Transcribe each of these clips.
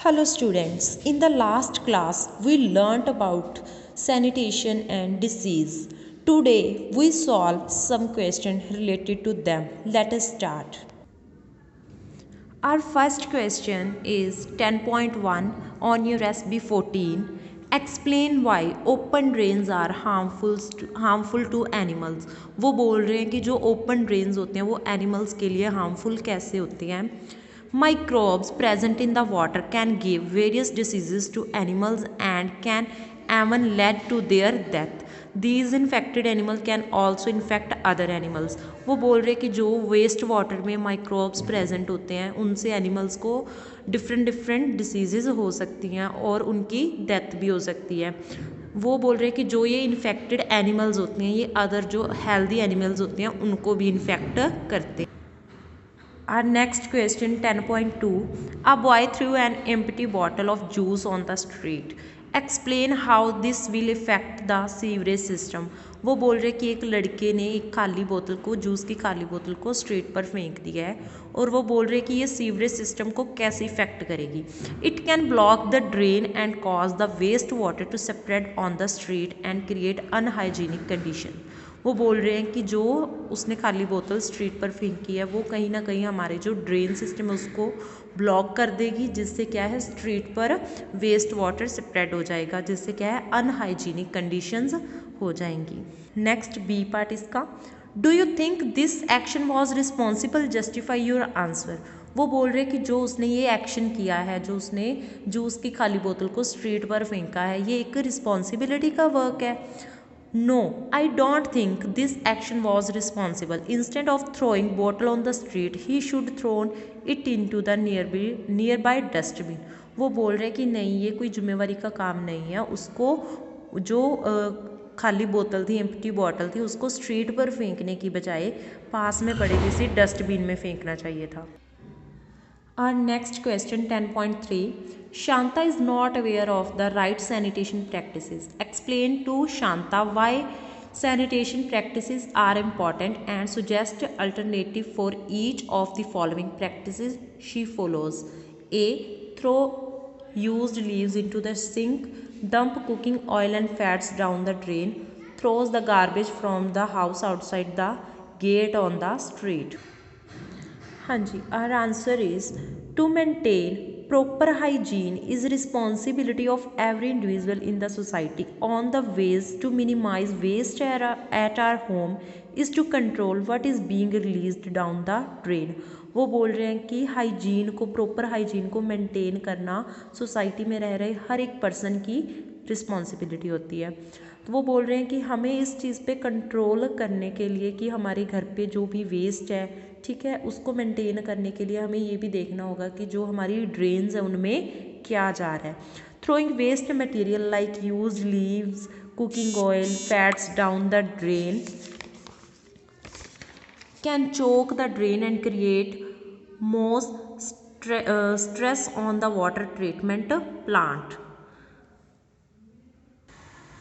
Hello students, in the last class we learnt about sanitation and disease. Today we solve some questions related to them. Let us start. Our first question is 10.1 on your SB 14. Explain why open drains are harmful to animals. वो बोल रहे हैं कि जो open drains होते हैं वो animals के लिए harmful कैसे होते हैं. Microbes present in the water can give various diseases to animals and can even lead to their death. These infected animals can also infect other animals. वो बोल रहे कि जो वेस्ट वाटर में माइक्रोब्स प्रेजेंट होते हैं उनसे एनिमल्स को डिफरेंट डिसीजेज हो सकती हैं और उनकी डेथ भी हो सकती है. वो बोल रहे हैं कि जो ये इन्फेक्टेड एनिमल्स होते हैं ये अदर जो हेल्दी एनिमल्स होते हैं उनको भी इन्फेक्ट करते हैं. Our next question 10.2. A boy threw an empty bottle of juice on the street. Explain how this will affect the sewerage system. वो बोल रहे कि एक लड़के ने एक खाली बोतल को जूस की खाली बोतल को स्ट्रीट पर फेंक दिया है और वो बोल रहे कि ये सीवरेज सिस्टम को कैसे इफेक्ट करेगी. It can block the drain and cause the waste water to spread on the street and create unhygienic condition. वो बोल रहे हैं कि जो उसने खाली बोतल स्ट्रीट पर फेंकी है वो कहीं ना कहीं हमारे जो ड्रेन सिस्टम है उसको ब्लॉक कर देगी जिससे क्या है स्ट्रीट पर वेस्ट वाटर स्प्रेड हो जाएगा जिससे क्या है अनहाइजीनिक कंडीशंस हो जाएंगी. नेक्स्ट बी पार्ट इसका. Do you think this action was responsible? Justify your answer. वो बोल रहे कि जो उसने ये एक्शन किया है जो उसने जूस की खाली बोतल को स्ट्रीट पर फेंका है ये एक रिस्पॉन्सिबिलिटी का वर्क है. No, I don't think this action was responsible. Instead of throwing bottle on the street, he should thrown it into the nearby dustbin. वो बोल रहे कि नहीं ये कोई जिम्मेवारी का काम नहीं है उसको जो खाली बोतल थी एम्प्टी बॉटल थी उसको स्ट्रीट पर फेंकने की बजाय पास में पड़े किसी डस्टबिन में फेंकना चाहिए था. Our next question 10.3. Shanta is not aware of the right sanitation practices. Explain to Shanta why sanitation practices are important and suggest alternative for each of the following practices she follows. A. Throw used leaves into the sink. Dump cooking oil and fats down the drain. Throws the garbage from the house outside the gate on the street. हाँ जी, our answer is to maintain proper hygiene is responsibility of every individual in the society. On the ways to minimize waste at our home is to control what is being released down the drain. वो बोल रहे हैं कि hygiene को proper hygiene को maintain करना society में रह रहे हर एक पर्सन की रिस्पॉन्सिबिलिटी होती है. तो वो बोल रहे हैं कि हमें इस चीज़ पे कंट्रोल करने के लिए कि हमारे घर पे जो भी वेस्ट है ठीक है उसको मेंटेन करने के लिए हमें ये भी देखना होगा कि जो हमारी ड्रेन्स है उनमें क्या जा रहा है. Throwing waste material like used leaves cooking oil fats down the drain can choke the drain and create more stress on the water treatment plant.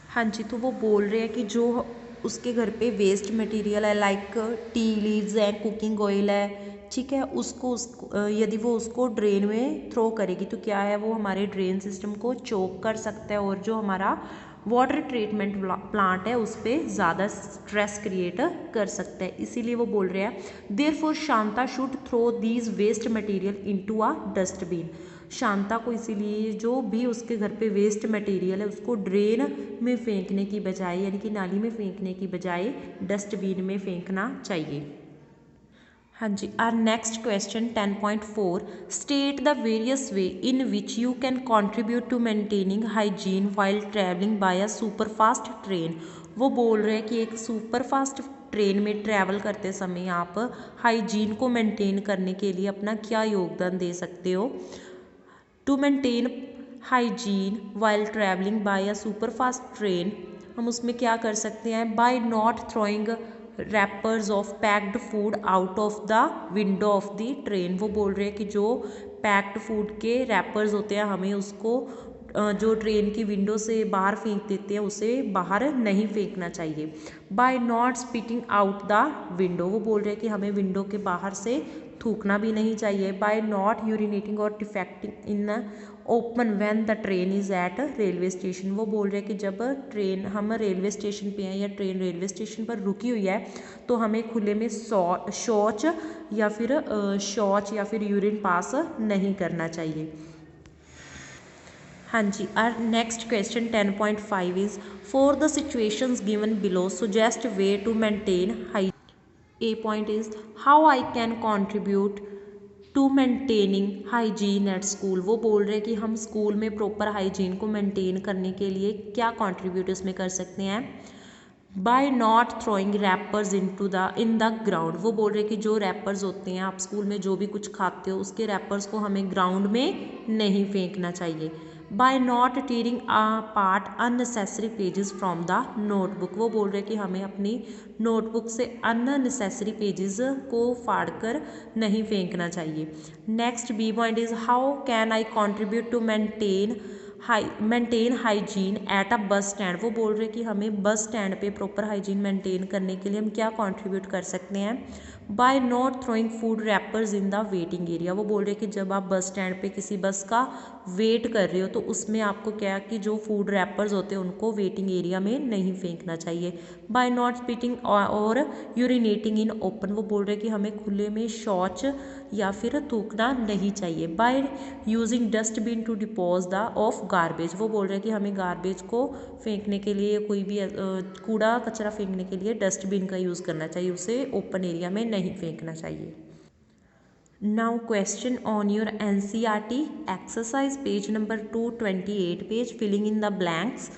हाँ जी, तो वो बोल रहे हैं कि जो उसके घर पे वेस्ट मटेरियल है लाइक टी लीव्स है कुकिंग ऑयल है ठीक है उसको यदि वो उसको ड्रेन में थ्रो करेगी तो क्या है वो हमारे ड्रेन सिस्टम को चोक कर सकता है और जो हमारा वाटर ट्रीटमेंट प्लांट है उस पर ज़्यादा स्ट्रेस क्रिएट कर सकता है. इसीलिए वो बोल रहे हैं therefore Shanta should throw these waste material into a dustbin. Shanta को इसीलिए जो भी उसके घर पे वेस्ट मटेरियल है उसको ड्रेन में फेंकने की बजाय यानी कि नाली में फेंकने की बजाय डस्टबिन में फेंकना चाहिए. हाँ जी, our next question 10.4. State the various way in which you can contribute to maintaining hygiene while travelling by a superfast train. वो बोल रहे हैं कि एक सुपरफास्ट ट्रेन में ट्रैवल करते समय आप हाइजीन को मेंटेन करने के लिए अपना क्या योगदान दे सकते हो. To maintain hygiene while travelling by a super fast train हम उसमें क्या कर सकते हैं by not throwing wrappers of packed food out of the window of the train. वो बोल रहे हैं कि जो पैक्ड फूड के रैपर्स होते हैं हमें उसको जो ट्रेन की विंडो से बाहर फेंक देते हैं उसे बाहर नहीं फेंकना चाहिए. By not spitting out the window वो बोल रहे हैं कि हमें विंडो के बाहर से थूकना भी नहीं चाहिए। बाय नॉट यूरिनेटिंग और defecating in open when the train is at railway station. वो बोल रहे हैं कि जब ट्रेन हम रेलवे स्टेशन पे हैं या ट्रेन रेलवे स्टेशन पर रुकी हुई है तो हमें खुले में शौच या फिर यूरिन पास नहीं करना चाहिए। हाँ जी, our next question 10.5 is for the situations given below suggest way to maintain high. A point is how I can contribute to maintaining hygiene at school. वो बोल रहे हैं कि हम स्कूल में प्रॉपर हाइजीन को मेंटेन करने के लिए क्या कॉन्ट्रीब्यूट इसमें कर सकते हैं। By not throwing wrappers in the ground. वो बोल रहे हैं कि जो रैपर्स होते हैं, आप स्कूल में जो भी कुछ खाते हो उसके रैपर्स को हमें ग्राउंड में नहीं फेंकना चाहिए। By not tearing part unnecessary pages from the notebook. वो बोल रहे हैं कि हमें अपनी नोटबुक से अननेसेसरी पेजेस को फाड़ कर नहीं फेंकना चाहिए। Next B point is how can I contribute to maintain hygiene at a bus stand. वो बोल रहे हैं कि हमें बस स्टैंड पे प्रॉपर हाइजीन मेंटेन करने के लिए हम क्या कंट्रीब्यूट कर सकते हैं। By not throwing food wrappers in the waiting area. वो बोल रहे हैं कि जब आप बस स्टैंड पे किसी बस का वेट कर रहे हो तो उसमें आपको क्या कि जो फूड रैपर्स होते हैं उनको वेटिंग एरिया में नहीं फेंकना चाहिए। बाय नॉट स्पीटिंग और यूरिनेटिंग इन ओपन। वो बोल रहे हैं कि हमें खुले में शौच या फिर थूकना नहीं चाहिए। By using dustbin to dispose the of garbage. वो बोल रहे हैं कि हमें गार्बेज को फेंकने के लिए कोई भी कूड़ा कचरा फेंकने के लिए डस्टबिन का यूज़ करना चाहिए, उसे ओपन एरिया में नहीं फेंकना चाहिए। Now question on your NCERT exercise page number 228 page filling in the blanks.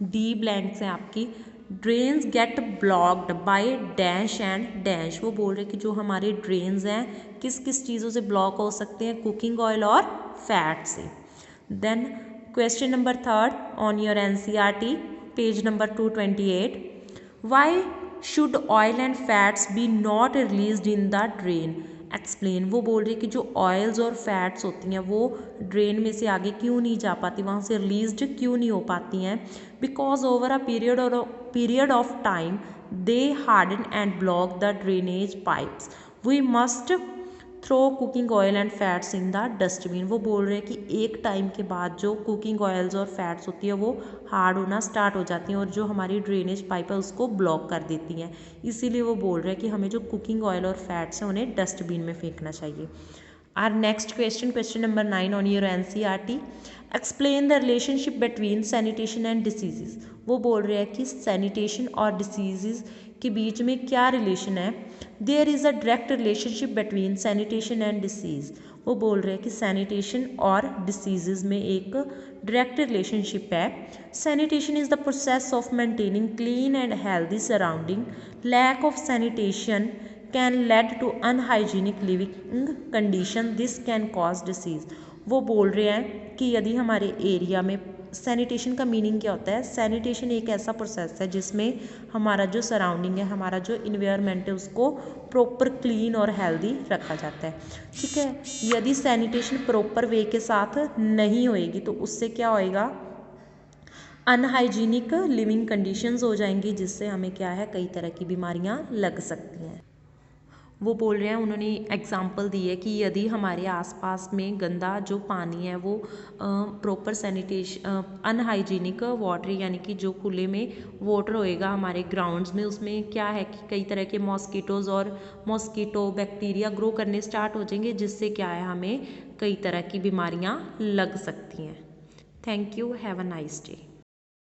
The blanks हैं आपकी। Drains get blocked by dash and dash. वो बोल रहे हैं कि जो हमारे ड्रेन्स हैं किस किस चीज़ों से ब्लॉक हो सकते हैं, कुकिंग ऑयल और फैट से। Then question number 3 on your NCERT page number 228 why should oil and fats be not released in the drain explain. वो बोल रही है कि जो ऑयल्स और फैट्स होती हैं वो ड्रेन में से आगे क्यों नहीं जा पाती, वहाँ से रिलीज्ड क्यों नहीं हो पाती हैं। Because over a period of time they harden and block the drainage pipes. We must throw cooking oil and fats in the dustbin. वो बोल रहे हैं कि एक टाइम के बाद जो कुकिंग ऑयल्स और फैट्स होती है वो हार्ड होना स्टार्ट हो जाती हैं और जो हमारी ड्रेनेज पाइप है उसको ब्लॉक कर देती हैं। इसीलिए वो बोल रहे हैं कि हमें जो कुकिंग ऑयल और फैट्स हैं उन्हें डस्टबिन में फेंकना चाहिए। Our next question number 9 on your NCERT explain the relationship between sanitation and diseases. वो बोल रहे हैं कि सैनिटेशन और डिसीजेज के बीच में क्या रिलेशन है। There is a direct relationship between sanitation and disease. वो बोल रहे हैं कि सैनिटेशन और डिसीज़ में एक डायरेक्ट रिलेशनशिप है। Sanitation is the process of maintaining clean and healthy surrounding. Lack of sanitation can lead to unhygienic living condition, this can cause disease. वो बोल रहे हैं कि यदि हमारे एरिया में सैनिटेशन का मीनिंग क्या होता है। सैनिटेशन एक ऐसा प्रोसेस है जिसमें हमारा जो सराउंडिंग है, हमारा जो इन्वायरमेंट है उसको प्रॉपर क्लीन और हेल्दी रखा जाता है। ठीक है, यदि सैनिटेशन प्रॉपर वे के साथ नहीं होएगी तो उससे क्या होएगा, अनहाइजीनिक लिविंग कंडीशंस हो जाएंगी जिससे हमें क्या है कई तरह की बीमारियां लग सकती हैं। वो बोल रहे हैं, उन्होंने एग्जांपल दी है कि यदि हमारे आसपास में गंदा जो पानी है वो प्रॉपर सैनिटेशन अनहाइजीनिक वाटर यानी कि जो खुले में वाटर होएगा हमारे ग्राउंड्स में, उसमें क्या है कि कई तरह के मॉस्किटोज़ और मॉस्किटो बैक्टीरिया ग्रो करने स्टार्ट हो जाएंगे जिससे क्या है हमें कई तरह की बीमारियां लग सकती हैं। Thank you, have a nice day.